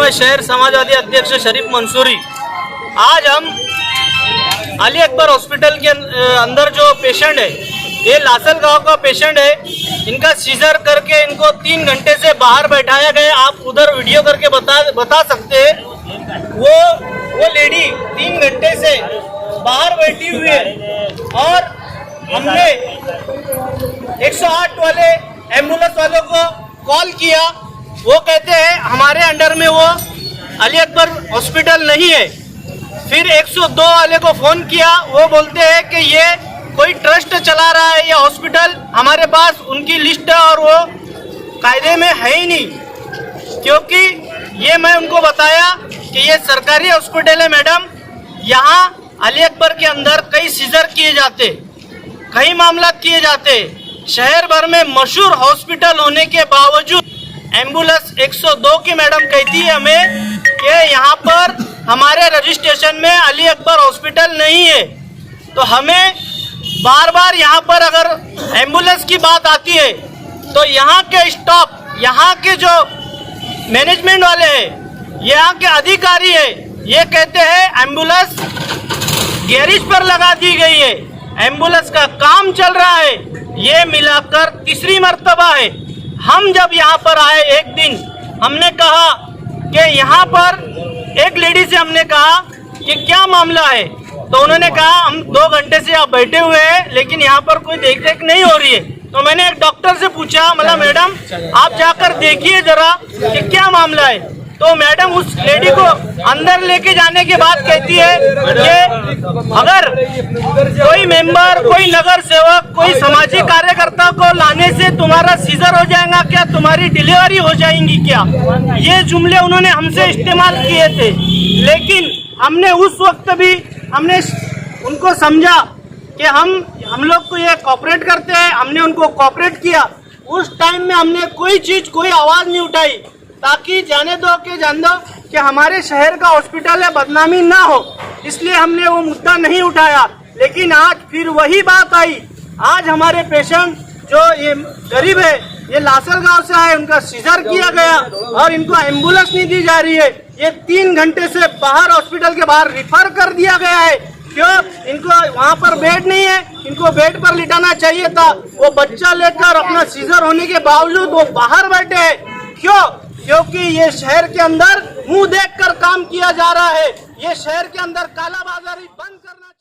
मैं शहर समाजवादी अध्यक्ष शरीफ मंसूरी। आज हम अली अकबर हॉस्पिटल के अंदर जो पेशेंट है, ये लासल गांव का पेशेंट है। इनका सीजर करके इनको 3 घंटे से बाहर बैठाया गया। आप उधर वीडियो करके बता सकते हैं। वो लेडी 3 घंटे से बाहर बैठी हुई है और हमने 108 वाले एम्बुलेंस वालों को कॉल किया। वो कहते हैं हमारे अंडर में वो अली अकबर हॉस्पिटल नहीं है। फिर 102 वाले को फ़ोन किया, वो बोलते हैं कि ये कोई ट्रस्ट चला रहा है, ये हॉस्पिटल हमारे पास उनकी लिस्ट है और वो कायदे में है ही नहीं। क्योंकि ये मैं उनको बताया कि ये सरकारी हॉस्पिटल है मैडम, यहाँ अली अकबर के अंदर कई सीजर किए जाते, कई मामला किए जाते। शहर भर में मशहूर हॉस्पिटल होने के बावजूद एम्बुलेंस 102 की मैडम कहती है हमें कि यहाँ पर हमारे रजिस्ट्रेशन में अली अकबर हॉस्पिटल नहीं है। तो हमें बार बार यहाँ पर अगर एम्बुलेंस की बात आती है तो यहाँ के स्टाफ, यहाँ के जो मैनेजमेंट वाले हैं, यहाँ के अधिकारी है, ये कहते हैं एम्बुलेंस गैरेज पर लगा दी गई है, एम्बुलेंस का काम चल रहा है। ये मिलाकर तीसरी मर्तबा है। हम जब यहाँ पर आए एक दिन, हमने कहा कि यहाँ पर एक लेडी से हमने कहा कि क्या मामला है, तो उन्होंने कहा हम 2 घंटे से आप बैठे हुए हैं लेकिन यहाँ पर कोई देख रेख नहीं हो रही है। तो मैंने एक डॉक्टर से पूछा, बोला मैडम आप जाकर देखिए जरा कि क्या मामला है। तो मैडम उस लेडी को अंदर लेके जाने के बाद कहती है कि अगर कोई मेंबर, कोई नगर सेवक, कोई सामाजिक कार्यकर्ता को लाने से तुम्हारा सीजर हो जाएगा क्या, तुम्हारी डिलीवरी हो जाएंगी क्या, ये जुमले उन्होंने हमसे इस्तेमाल किए थे। लेकिन हमने उस वक्त भी हमने उनको समझा कि हम लोग को ये कोऑपरेट करते हैं, हमने उनको कोऑपरेट किया। उस टाइम में हमने कोई चीज, कोई आवाज नहीं उठाई ताकि जान दो कि हमारे शहर का हॉस्पिटल है, बदनामी ना हो, इसलिए हमने वो मुद्दा नहीं उठाया। लेकिन आज फिर वही बात आई। आज हमारे पेशेंट जो ये गरीब है, ये लासल गांव से आए, उनका सीजर किया गया और इनको एम्बुलेंस नहीं दी जा रही है। ये 3 घंटे से बाहर हॉस्पिटल के बाहर रिफर कर दिया गया है। क्यों? इनको वहाँ पर बेड नहीं है, इनको बेड पर लिटाना चाहिए था। वो बच्चा लेकर अपना सीजर होने के बावजूद वो बाहर बैठे हैं। क्यों? क्योंकि ये शहर के अंदर मुंह देखकर काम किया जा रहा है। ये शहर के अंदर कालाबाजारी बंद करना